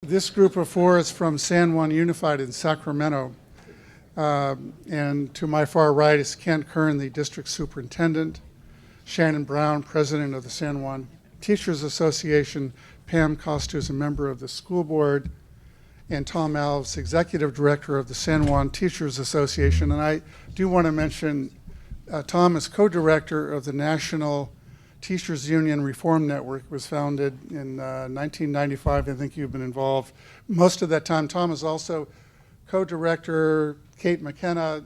This group of four is from San Juan Unified in Sacramento. And to my far right is Kent Kern, the district superintendent, Shannon Brown, president of the San Juan Teachers Association, Pam Costa is a member of the school board, and Tom Alves, executive director of the San Juan Teachers Association. And I do want to mention Tom is co-director of the National Teachers Union Reform Network. It was founded in 1995. I think you've been involved most of that time. Tom is also co-director. Kate McKenna.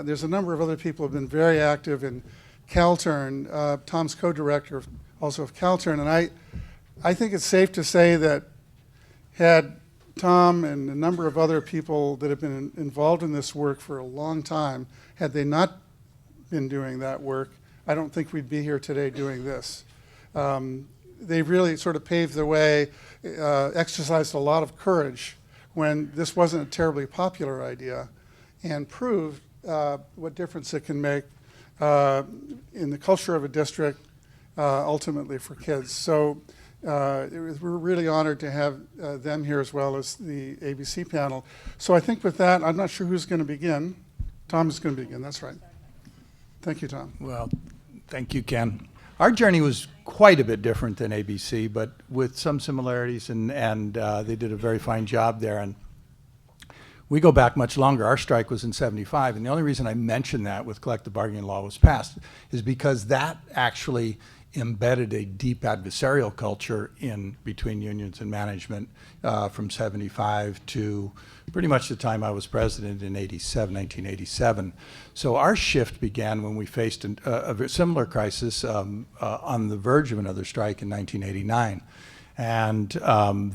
There's a number of other people who have been very active in Caltern. Tom's co-director also of Caltern. And I think it's safe to say that had Tom and a number of other people that have been involved in this work for a long time, had they not been doing that work, I don't think we'd be here today doing this. They really sort of paved the way, exercised a lot of courage when this wasn't a terribly popular idea, and proved what difference it can make in the culture of a district, ultimately for kids. So we're really honored to have them here as well as the ABC panel. So I think with that, I'm not sure who's going to begin. Tom is going to begin, that's right. Thank you, Tom. Well, thank you, Ken. Our journey was quite a bit different than ABC, but with some similarities, and they did a very fine job there. And we go back much longer. Our strike was in '75, and the only reason I mention that with collective bargaining law was passed is because that actually embedded a deep adversarial culture in between unions and management from '75 to pretty much the time I was president in 1987. So our shift began when we faced a similar crisis on the verge of another strike in 1989. And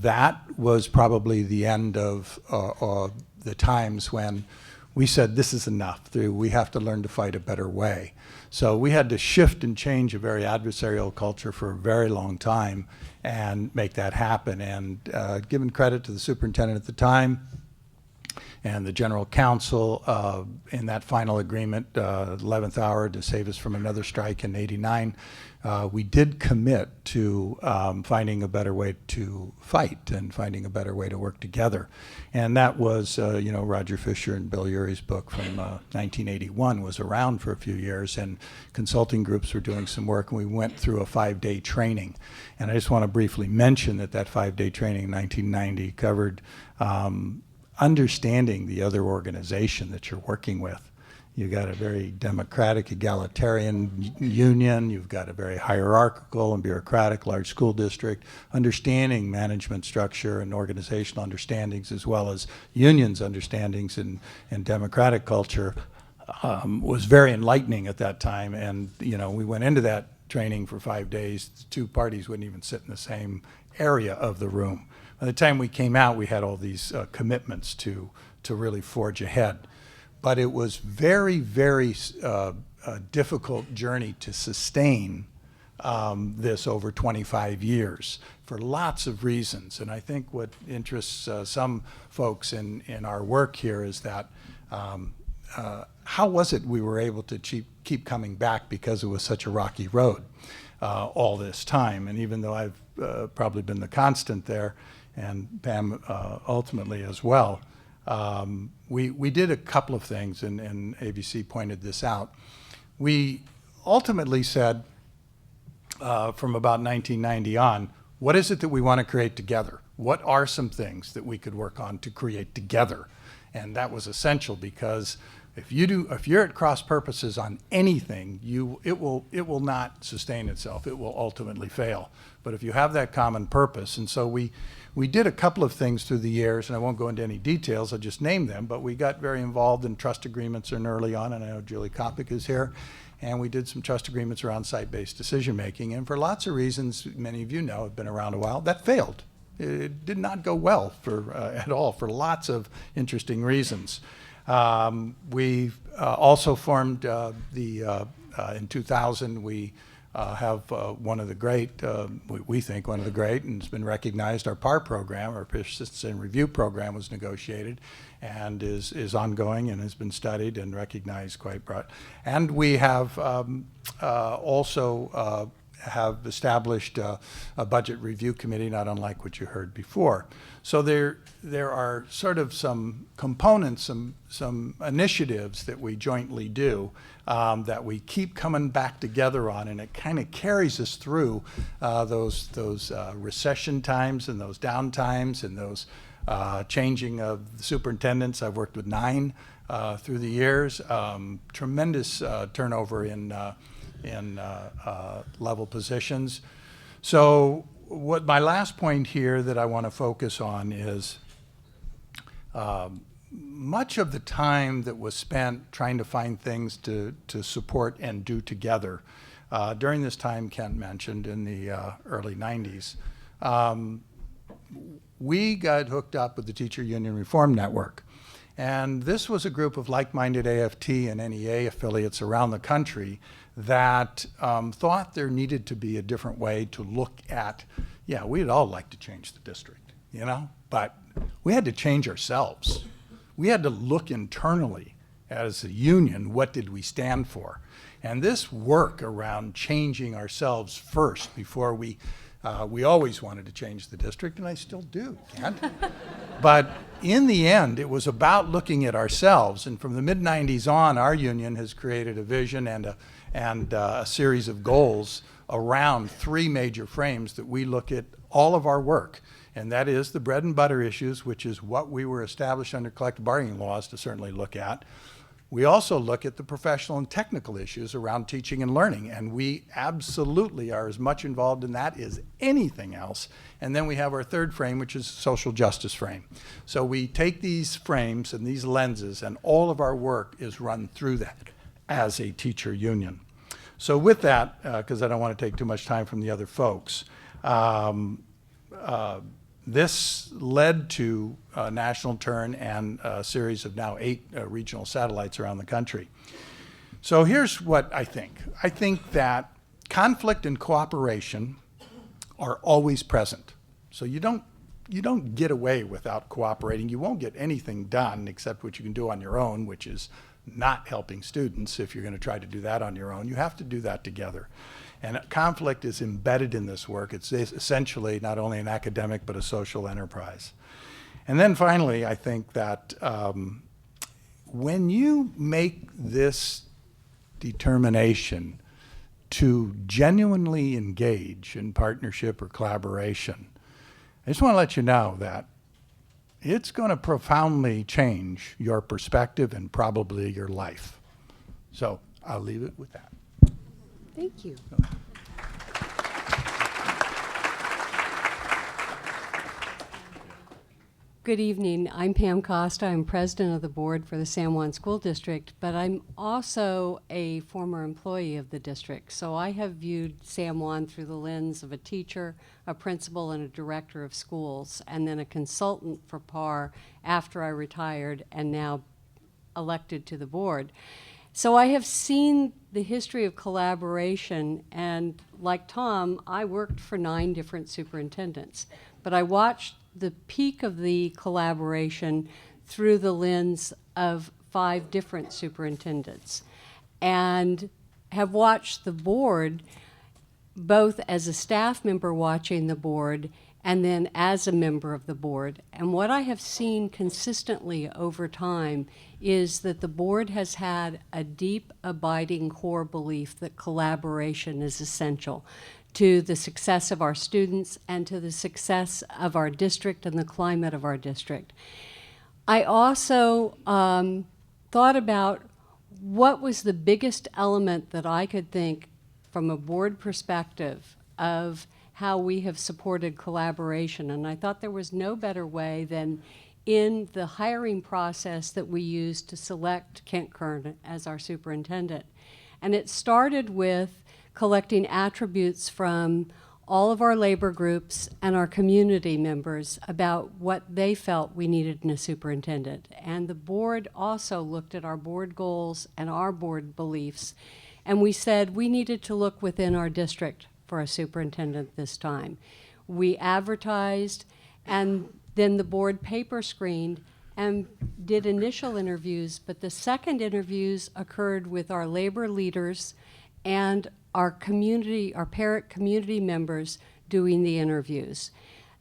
that was probably the end of the times when we said, this is enough. We have to learn to fight a better way. So we had to shift and change a very adversarial culture for a very long time and make that happen. And given credit to the superintendent at the time and the general counsel in that final agreement, 11th hour to save us from another strike in '89, we did commit to finding a better way to fight and finding a better way to work together. And that was, Roger Fisher and Bill Urey's book from 1981 was around for a few years, and consulting groups were doing some work, and we went through a 5-day training. And I just want to briefly mention that 5-day training in 1990 covered understanding the other organization that you're working with. You've got a very democratic, egalitarian union. You've got a very hierarchical and bureaucratic large school district. Understanding management structure and organizational understandings, as well as unions' understandings and democratic culture, was very enlightening at that time. And we went into that training for 5 days. The two parties wouldn't even sit in the same area of the room. By the time we came out, we had all these commitments to really forge ahead. But it was very, very difficult journey to sustain this over 25 years for lots of reasons. And I think what interests some folks in our work here is that how was it we were able to keep coming back because it was such a rocky road all this time? And even though I've probably been the constant there, and Pam ultimately as well, we did a couple of things, and ABC pointed this out. We ultimately said, from about 1990 on, what is it that we want to create together? What are some things that we could work on to create together? And that was essential, because if you're at cross purposes on anything, it will not sustain itself. It will ultimately fail. But if you have that common purpose, and so we did a couple of things through the years, and I won't go into any details, I'll just name them, but we got very involved in trust agreements early on, and I know Julie Kopic is here, and we did some trust agreements around site-based decision-making, and for lots of reasons, many of you know, have been around a while, that failed. It did not go well at all for lots of interesting reasons. We also formed in 2000, we have one of the great, we think one of the great, and it's been recognized, our PAR program, our Persistence and Review program, was negotiated and is ongoing and has been studied and recognized quite broad. And we have also have established a budget review committee, not unlike what you heard before. So there are sort of some components, some initiatives that we jointly do that we keep coming back together on, and it kind of carries us through those recession times and those down times and those changing of superintendents. I've worked with 9 through the years. Tremendous turnover in level positions. So what my last point here that I want to focus on is much of the time that was spent trying to find things to support and do together during this time Kent mentioned in the early 90s. We got hooked up with the Teacher Union Reform Network. And this was a group of like-minded AFT and NEA affiliates around the country that thought there needed to be a different way to look at, yeah, we'd all like to change the district, you know, but we had to change ourselves. We had to look internally as a union, what did we stand for? And this work around changing ourselves first before we always wanted to change the district, and I still do, Kent. But in the end, it was about looking at ourselves, and from the mid-90s on, our union has created a vision and a series of goals around 3 major frames that we look at all of our work, and that is the bread and butter issues, which is what we were established under collective bargaining laws to certainly look at. We also look at the professional and technical issues around teaching and learning, and we absolutely are as much involved in that as anything else. And then we have our 3rd frame, which is social justice frame. So we take these frames and these lenses, and all of our work is run through that as a teacher union. So with that, because I don't want to take too much time from the other folks, this led to a national turn and a series of now 8 regional satellites around the country. So here's what I think. I think that conflict and cooperation are always present. So you don't get away without cooperating. You won't get anything done except what you can do on your own, which is not helping students. If you're going to try to do that on your own, you have to do that together. And conflict is embedded in this work. It's essentially not only an academic, but a social enterprise. And then finally, I think that when you make this determination to genuinely engage in partnership or collaboration, I just want to let you know that it's going to profoundly change your perspective and probably your life. So I'll leave it with that. Thank you. Good evening. I'm Pam Costa. I'm president of the board for the San Juan School District, but I'm also a former employee of the district. So I have viewed San Juan through the lens of a teacher, a principal, and a director of schools, and then a consultant for PAR after I retired and now elected to the board. So I have seen the history of collaboration, and like Tom, I worked for 9 different superintendents, but I watched the peak of the collaboration through the lens of 5 different superintendents, and have watched the board both as a staff member watching the board and then as a member of the board. And what I have seen consistently over time is that the board has had a deep, abiding core belief that collaboration is essential to the success of our students and to the success of our district and the climate of our district. I also thought about what was the biggest element that I could think from a board perspective of how we have supported collaboration. And I thought there was no better way than in the hiring process that we used to select Kent Kern as our superintendent. And it started with collecting attributes from all of our labor groups and our community members about what they felt we needed in a superintendent. And the board also looked at our board goals and our board beliefs, and we said we needed to look within our district for a superintendent this time. We advertised, and then the board paper screened and did initial interviews, but the second interviews occurred with our labor leaders and our parent community members doing the interviews.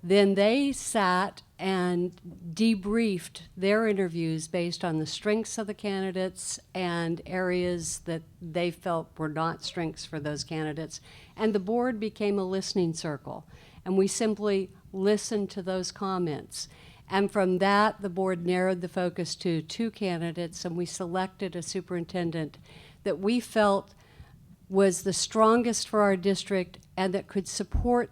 Then they sat and debriefed their interviews based on the strengths of the candidates and areas that they felt were not strengths for those candidates. And the board became a listening circle. And we simply listened to those comments. And from that, the board narrowed the focus to 2 candidates, and we selected a superintendent that we felt was the strongest for our district and that could support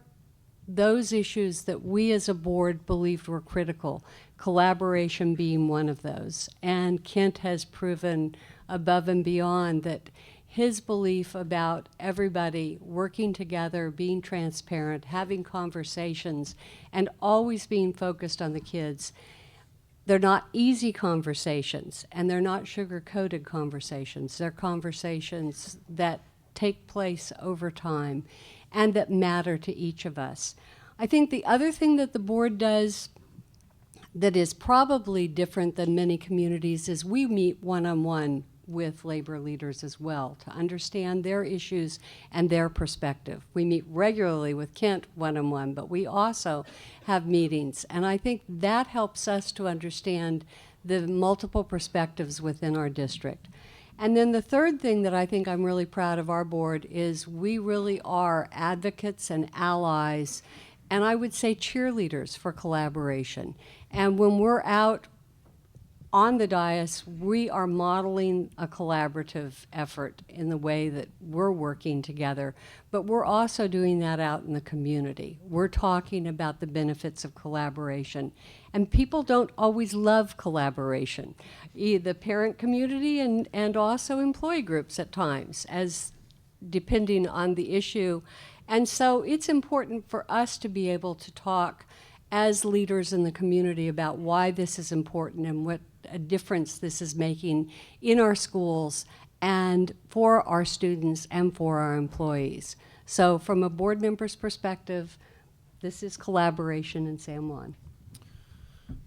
those issues that we as a board believed were critical, collaboration being one of those. And Kent has proven above and beyond that his belief about everybody working together, being transparent, having conversations, and always being focused on the kids. They're not easy conversations, and they're not sugar-coated conversations. They're conversations that take place over time and that matter to each of us. I think the other thing that the board does that is probably different than many communities is we meet one-on-one with labor leaders as well to understand their issues and their perspective. We meet regularly with Kent one-on-one, but we also have meetings, and I think that helps us to understand the multiple perspectives within our district. And then the third thing that I think I'm really proud of our board is we really are advocates and allies, and I would say cheerleaders for collaboration. And when we're out on the dais, we are modeling a collaborative effort in the way that we're working together, but we're also doing that out in the community. We're talking about the benefits of collaboration, and people don't always love collaboration, the parent community and also employee groups at times, as depending on the issue. And so it's important for us to be able to talk as leaders in the community about why this is important and what a difference this is making in our schools and for our students and for our employees. So from a board member's perspective, this is collaboration in San Juan.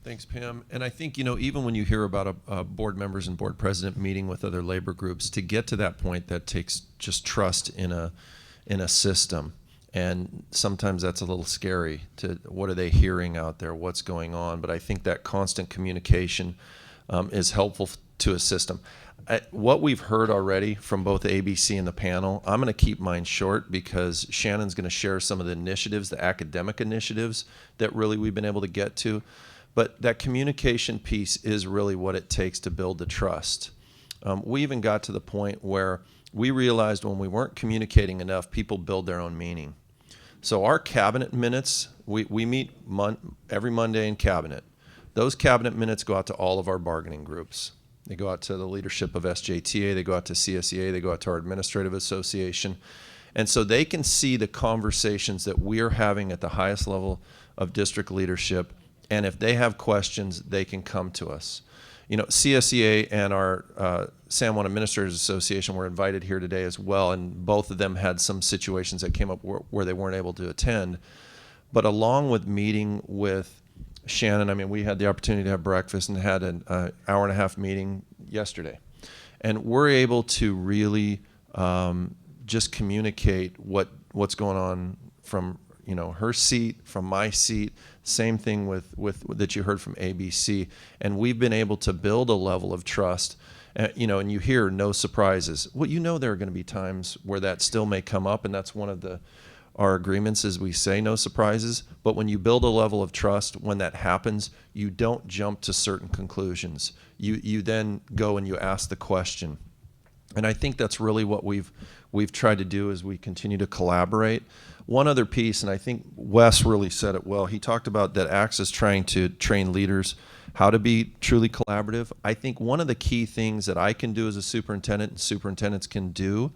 Thanks, Pam. And I think, even when you hear about a board members and board president meeting with other labor groups, to get to that point, that takes just trust in a system. And sometimes that's a little scary to what are they hearing out there, what's going on. But I think that constant communication is helpful to a system. What we've heard already from both ABC and the panel, I'm going to keep mine short because Shannon's going to share some of the initiatives, the academic initiatives that really we've been able to get to. But that communication piece is really what it takes to build the trust. We even got to the point where we realized when we weren't communicating enough, people build their own meaning. So our cabinet minutes, we meet every Monday in cabinet. Those cabinet minutes go out to all of our bargaining groups. They go out to the leadership of SJTA, they go out to CSEA, they go out to our administrative association. And so they can see the conversations that we're having at the highest level of district leadership. And if they have questions, they can come to us. CSEA and our San Juan Administrators Association were invited here today as well, and both of them had some situations that came up where they weren't able to attend. But along with meeting with Shannon, we had the opportunity to have breakfast and had an hour-and-a-half meeting yesterday. And we're able to really just communicate what's going on from her seat, from my seat. Same thing with that you heard from ABC. And we've been able to build a level of trust. And you hear no surprises. Well, there are going to be times where that still may come up, and that's one of our agreements is we say no surprises. But when you build a level of trust, when that happens, you don't jump to certain conclusions. You then go and you ask the question. And I think that's really what we've tried to do as we continue to collaborate. One other piece, and I think Wes really said it well, he talked about that ACTS is trying to train leaders how to be truly collaborative. I think one of the key things that I can do as a superintendent and superintendents can do,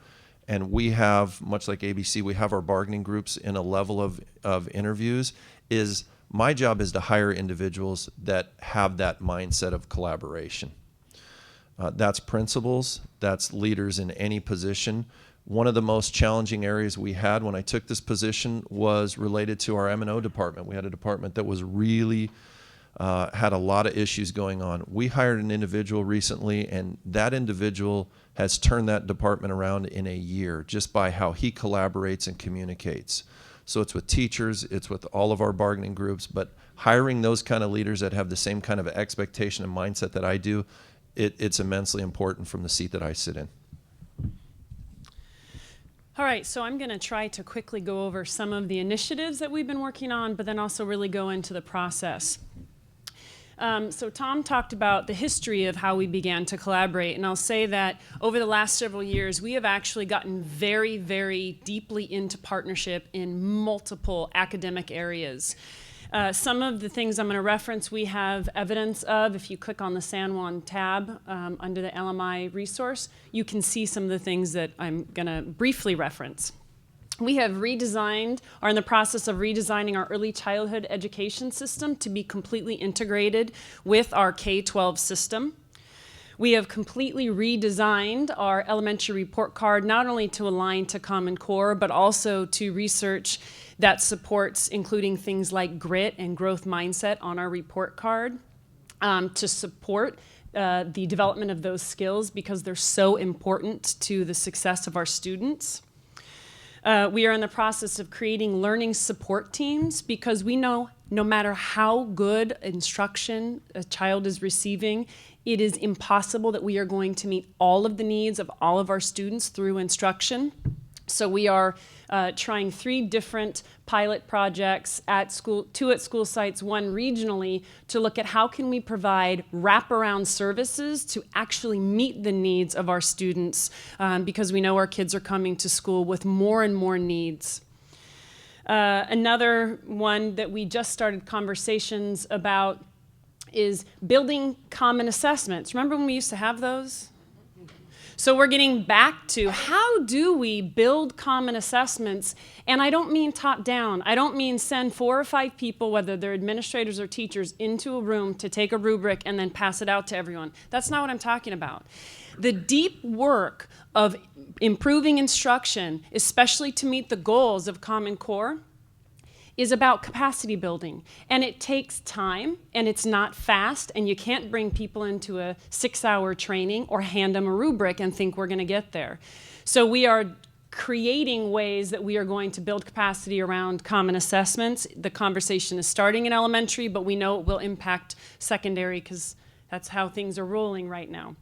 and we have, much like ABC, we have our bargaining groups in a level of interviews, is my job is to hire individuals that have that mindset of collaboration. That's principals, that's leaders in any position. One of the most challenging areas we had when I took this position was related to our M&O department. We had a department that was really had a lot of issues going on. We hired an individual recently, and that individual has turned that department around in a year just by how he collaborates and communicates. So it's with teachers, it's with all of our bargaining groups, but hiring those kind of leaders that have the same kind of expectation and mindset that I do, it's immensely important from the seat that I sit in. All right, so I'm going to try to quickly go over some of the initiatives that we've been working on, but then also really go into the process. So Tom talked about the history of how we began to collaborate, and I'll say that over the last several years, we have actually gotten very, very deeply into partnership in multiple academic areas. Some of the things I'm going to reference, we have evidence of. If you click on the San Juan tab under the LMI resource, you can see some of the things that I'm going to briefly reference. We have redesigned, are in the process of redesigning our early childhood education system to be completely integrated with our K-12 system. We have completely redesigned our elementary report card, not only to align to Common Core, but also to research that supports including things like grit and growth mindset on our report card to support the development of those skills because they're so important to the success of our students. We are in the process of creating learning support teams because we know no matter how good instruction a child is receiving, it is impossible that we are going to meet all of the needs of all of our students through instruction. So we are trying 3 different pilot projects at school, 2 at school sites, 1 regionally, to look at how can we provide wraparound services to actually meet the needs of our students because we know our kids are coming to school with more and more needs. Another one that we just started conversations about is building common assessments. Remember when we used to have those? So we're getting back to how do we build common assessments? And I don't mean top down. I don't mean send 4 or 5 people, whether they're administrators or teachers, into a room to take a rubric and then pass it out to everyone. That's not what I'm talking about. The deep work of improving instruction, especially to meet the goals of Common Core, is about capacity building. And it takes time, and it's not fast, and you can't bring people into a 6-hour training or hand them a rubric and think we're going to get there. So we are creating ways that we are going to build capacity around common assessments. The conversation is starting in elementary, but we know it will impact secondary because that's how things are rolling right now.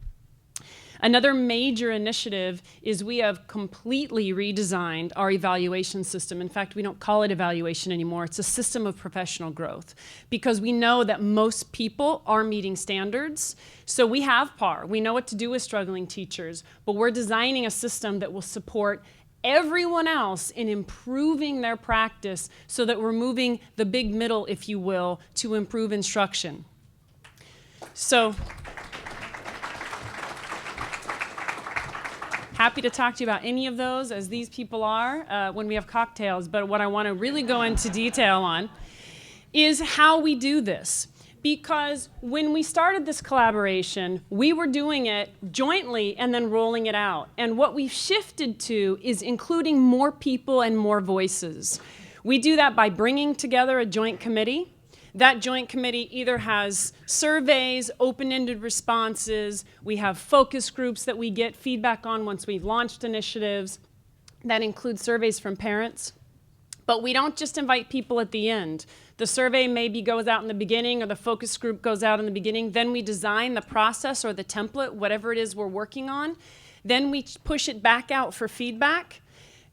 Another major initiative is we have completely redesigned our evaluation system. In fact, we don't call it evaluation anymore. It's a system of professional growth because we know that most people are meeting standards. So we have PAR. We know what to do with struggling teachers, but we're designing a system that will support everyone else in improving their practice so that we're moving the big middle, if you will, to improve instruction. So happy to talk to you about any of those, as these people are, when we have cocktails. But what I want to really go into detail on is how we do this. Because when we started this collaboration, we were doing it jointly and then rolling it out. And what we've shifted to is including more people and more voices. We do that by bringing together a joint committee. That joint committee either has surveys, open-ended responses, we have focus groups that we get feedback on once we've launched initiatives. That includes surveys from parents. But we don't just invite people at the end. The survey maybe goes out in the beginning or the focus group goes out in the beginning. Then we design the process or the template, whatever it is we're working on. Then we push it back out for feedback,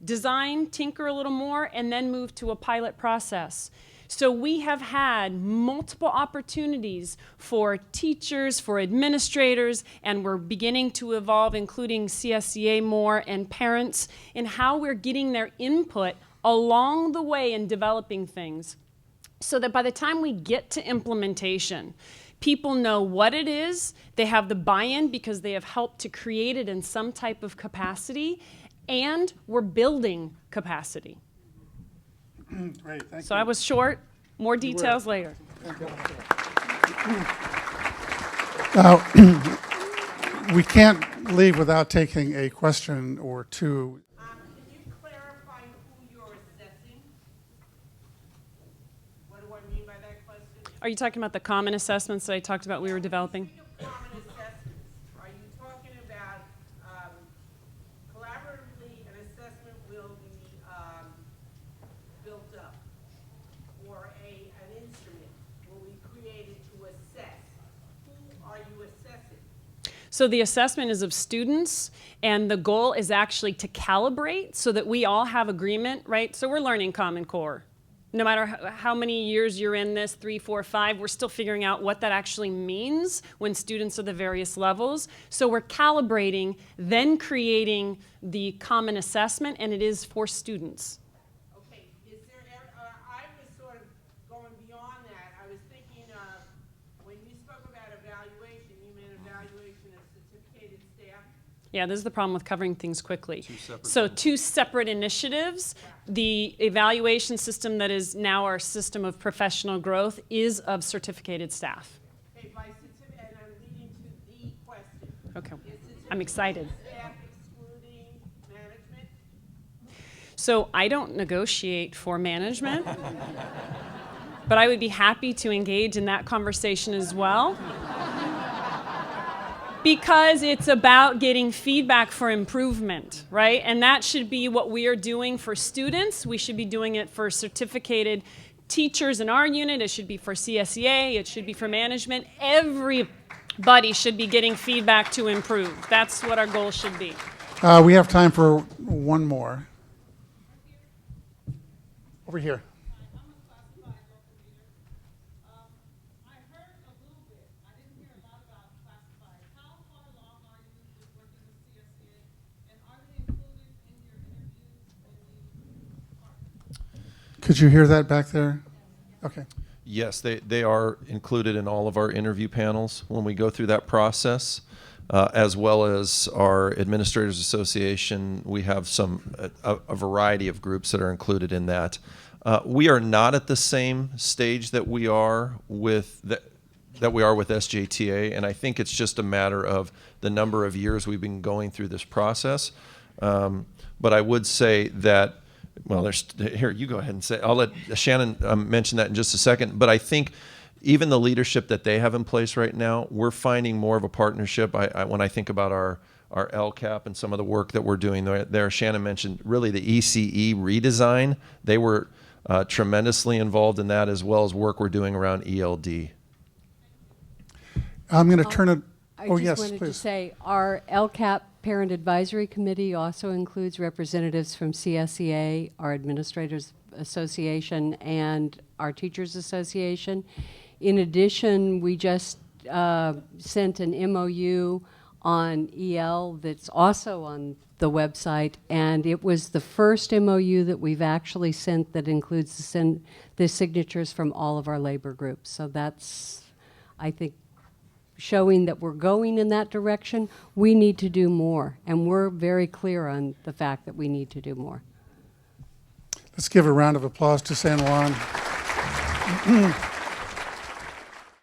design, tinker a little more, and then move to a pilot process. So we have had multiple opportunities for teachers, for administrators, and we're beginning to evolve, including CSEA more, and parents, in how we're getting their input along the way in developing things so that by the time we get to implementation, people know what it is, they have the buy-in because they have helped to create it in some type of capacity, and we're building capacity. Great, thank you. So I was short. More details later. Now, we can't leave without taking a question or two. Can you clarify who you're assessing? What do I mean by that question? Are you talking about the common assessments that I talked about we were developing? Speaking of common assessments, are you talking about collaboratively an assessment will be built up? Or an instrument will be created to assess? Who are you assessing? So the assessment is of students, and the goal is actually to calibrate so that we all have agreement, right? So we're learning Common Core. No matter how many years you're in this, 3, 4, 5, we're still figuring out what that actually means when students are the various levels. So we're calibrating, then creating the common assessment, and it is for students. Okay, is there, I was sort of going beyond that. I was thinking of, when you spoke about evaluation, you meant evaluation of certificated staff? Yeah, this is the problem with covering things quickly. So two separate initiatives. The evaluation system that is now our system of professional growth is of certificated staff. Okay, by certificate, and I'm leading to the question. Okay, Is I'm excited. certificated staff excluding management? So I don't negotiate for management, but I would be happy to engage in that conversation as well. Because it's about getting feedback for improvement, right? And that should be what we are doing for students. We should be doing it for certificated teachers in our unit. It should be for CSEA. It should be for management. Everybody should be getting feedback to improve. That's what our goal should be. We have time for one more. Over here. I'm a classified local leader. I heard a little bit, I didn't hear a lot about classified. How far along are you with working with CSEA? And are they included in your interviews in the department? Could you hear that back there? Okay. Yes, they are included in all of our interview panels when we go through that process, as well as our Administrators Association. We have a variety of groups that are included in that. We are not at the same stage that we are with SJTA, and I think it's just a matter of the number of years we've been going through this process. But I would say that, well, here, you go ahead and say, I'll let Shannon mention that in just a second, but I think even the leadership that they have in place right now, we're finding more of a partnership. When I think about our LCAP and some of the work that we're doing there, Shannon mentioned really the ECE redesign. They were tremendously involved in that, as well as work we're doing around ELD. I'm going to turn it. I Oh, just yes, wanted to please. say our LCAP Parent Advisory Committee also includes representatives from CSEA, our Administrators Association, and our Teachers Association. In addition, we just sent an MOU on EL that's also on the website, and it was the first MOU that we've actually sent that includes the signatures from all of our labor groups. So that's, I think, showing that we're going in that direction. We need to do more, and we're very clear on the fact that we need to do more. Let's give a round of applause to San Juan.